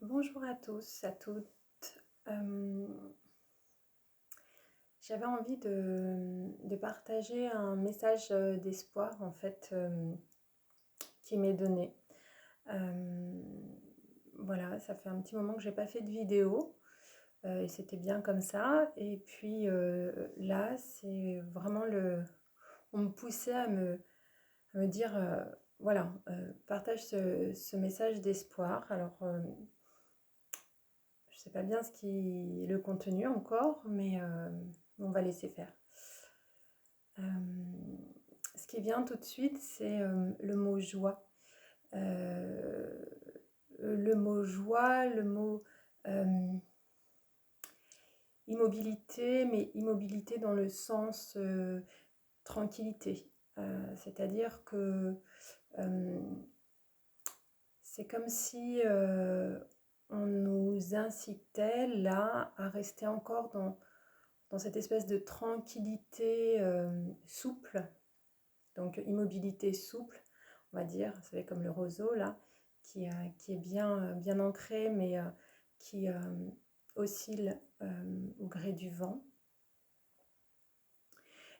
Bonjour à tous, à toutes. Euh, J'avais envie de partager un message d'espoir en fait qui m'est donné. Euh, voilà, ça fait un petit moment que j'ai pas fait de vidéo et c'était bien comme ça. Et puis là, c'est vraiment on me poussait à me dire voilà, partage ce message d'espoir. Alors je sais pas bien ce qui est le contenu encore, mais on va laisser faire. Euh, Ce qui vient tout de suite, c'est le mot joie. Euh, le mot joie, le mot euh, immobilité, mais immobilité dans le sens tranquillité. C'est-à-dire que euh, c'est comme si on nous incitait là à rester encore dans cette espèce de tranquillité souple, donc immobilité souple, on va dire, vous savez, comme le roseau là, qui est bien ancré, mais qui oscille au gré du vent.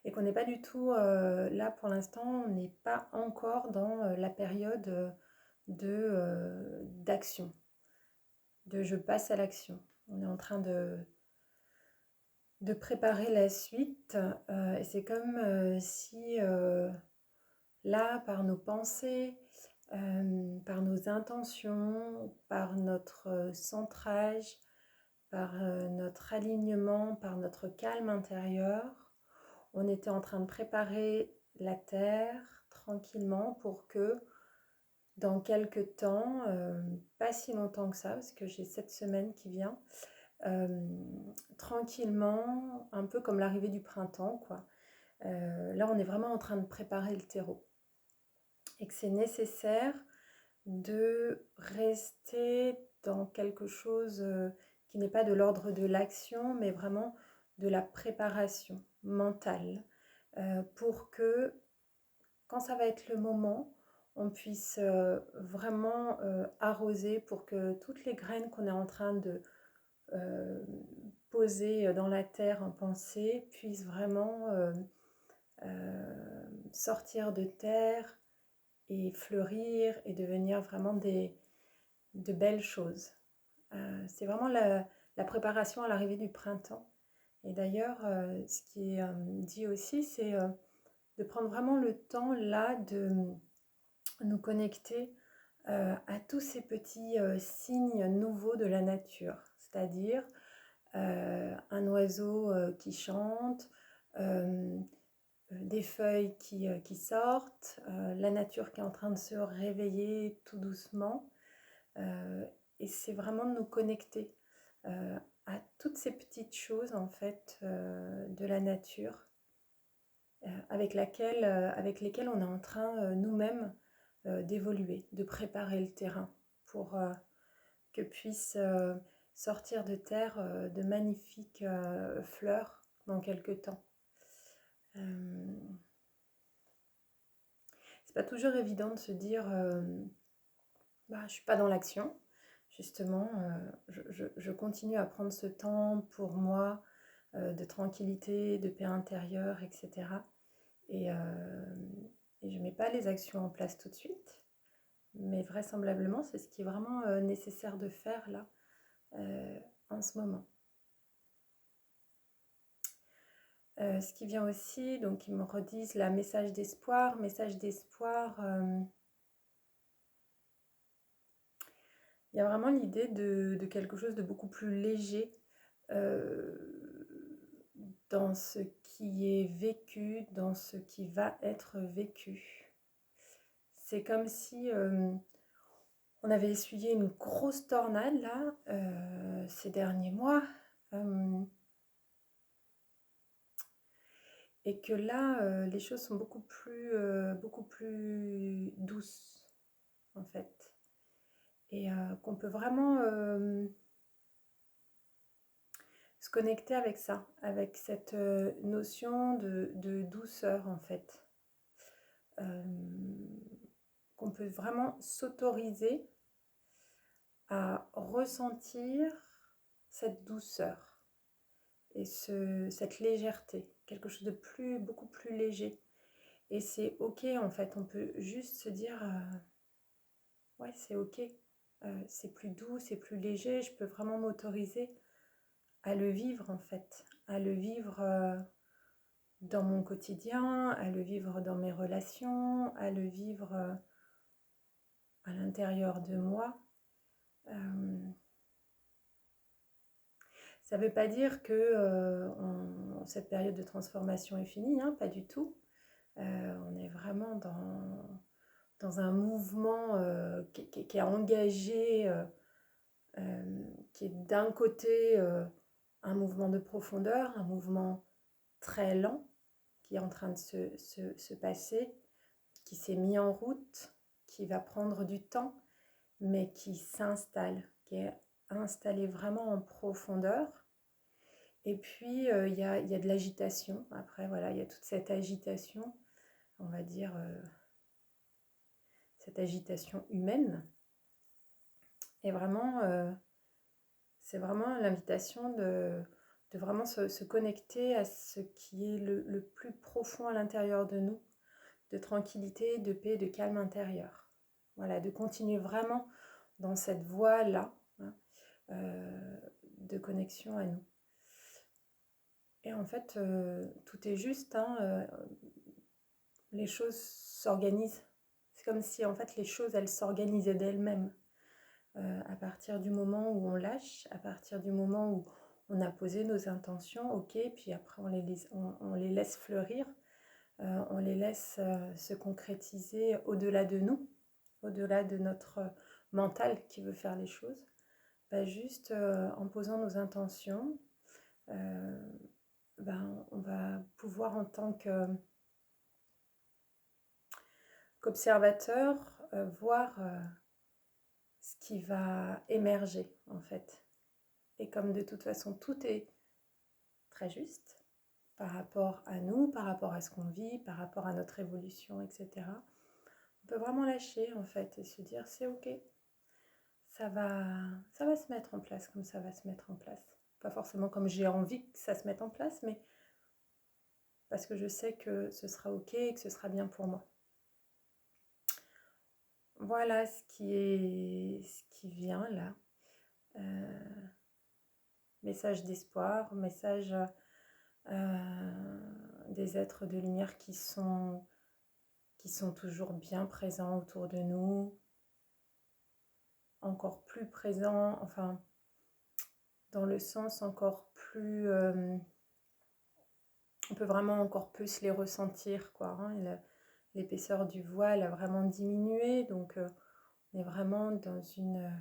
Et qu'on n'est pas du tout là pour l'instant, on n'est pas encore dans la période d'action, de je passe à l'action. On est en train de préparer la suite. Et c'est comme si là, par nos pensées, par nos intentions, par notre centrage, par notre alignement, par notre calme intérieur, on était en train de préparer la terre tranquillement pour que dans quelques temps, pas si longtemps que ça, parce que j'ai cette semaine qui vient, euh, tranquillement, un peu comme l'arrivée du printemps, quoi. Là, on est vraiment en train de préparer le terreau et que c'est nécessaire de rester dans quelque chose qui n'est pas de l'ordre de l'action, mais vraiment de la préparation mentale pour que quand ça va être le moment, on puisse vraiment arroser pour que toutes les graines qu'on est en train de euh, poser dans la terre en pensée puissent vraiment sortir de terre et fleurir et devenir vraiment de belles choses. C'est vraiment la préparation à l'arrivée du printemps. Et d'ailleurs, ce qui est dit aussi, c'est de prendre vraiment le temps là de nous connecter à tous ces petits signes nouveaux de la nature, c'est-à-dire un oiseau qui chante, des feuilles qui sortent, la nature qui est en train de se réveiller tout doucement. Euh, et c'est vraiment de nous connecter à toutes ces petites choses en fait de la nature avec lesquelles on est en train nous-mêmes d'évoluer, de préparer le terrain pour que puissent sortir de terre de magnifiques fleurs dans quelques temps. C'est pas toujours évident de se dire bah, je suis pas dans l'action. Justement, je continue à prendre ce temps pour moi de tranquillité, de paix intérieure, etc. Et, et je ne mets pas les actions en place tout de suite, mais vraisemblablement, c'est ce qui est vraiment nécessaire de faire là, en ce moment. Ce qui vient aussi, donc ils me redisent la message d'espoir. Message d'espoir, il y a vraiment l'idée de quelque chose de beaucoup plus léger euh, dans ce qui est vécu, dans ce qui va être vécu. C'est comme si on avait essuyé une grosse tornade là ces derniers mois et que là les choses sont beaucoup plus douces en fait et qu'on peut vraiment se connecter avec ça, avec cette notion de douceur en fait. Euh, qu'on peut vraiment s'autoriser à ressentir cette douceur et cette légèreté, quelque chose de beaucoup plus léger. Et c'est ok en fait, on peut juste se dire, ouais c'est ok, c'est plus doux, c'est plus léger, je peux vraiment m'autoriser à le vivre en fait, à le vivre dans mon quotidien, à le vivre dans mes relations, à le vivre à l'intérieur de moi. Ça ne veut pas dire que cette période de transformation est finie, hein, pas du tout. On est vraiment dans un mouvement qui est engagé, qui est d'un côté un mouvement de profondeur, un mouvement très lent qui est en train de se passer, qui s'est mis en route, qui va prendre du temps, mais qui s'installe, qui est installé vraiment en profondeur. Et puis, il y a de l'agitation. Après, voilà, il y a toute cette agitation, on va dire, cette agitation humaine. Et vraiment, c'est vraiment l'invitation de vraiment se connecter à ce qui est le plus profond à l'intérieur de nous, de tranquillité, de paix, de calme intérieur. Voilà, de continuer vraiment dans cette voie-là, hein, de connexion à nous. Et en fait, tout est juste, hein, les choses s'organisent. C'est comme si en fait les choses, elles s'organisaient d'elles-mêmes. À partir du moment où on lâche, à partir du moment où on a posé nos intentions, ok, puis après on les laisse fleurir, on les laisse se concrétiser au-delà de nous, au-delà de notre mental qui veut faire les choses. Bah, juste en posant nos intentions, on va pouvoir en tant qu'observateur voir ce qui va émerger en fait. Et comme de toute façon tout est très juste par rapport à nous, par rapport à ce qu'on vit, par rapport à notre évolution, etc. On peut vraiment lâcher en fait et se dire c'est ok, ça va se mettre en place comme ça va se mettre en place. Pas forcément comme j'ai envie que ça se mette en place, mais parce que je sais que ce sera ok et que ce sera bien pour moi. Voilà ce qui vient là. Message d'espoir, message des êtres de lumière qui sont toujours bien présents autour de nous, encore plus présents, enfin, dans le sens encore plus... on peut vraiment encore plus les ressentir, quoi. Hein. L'épaisseur du voile a vraiment diminué, donc on est vraiment dans une...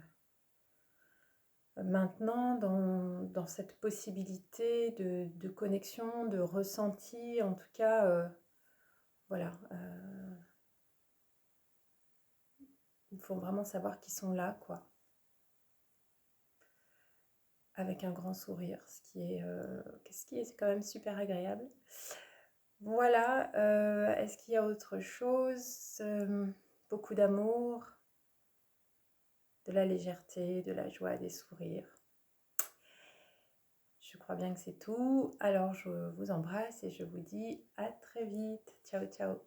maintenant, dans cette possibilité de connexion, de ressenti, en tout cas, voilà. Il faut vraiment savoir qu'ils sont là, quoi. Avec un grand sourire, ce qui est quand même super agréable. Voilà, est-ce qu'il y a autre chose? Beaucoup d'amour, de la légèreté, de la joie, des sourires. Je crois bien que c'est tout. Alors je vous embrasse et je vous dis à très vite. Ciao, ciao.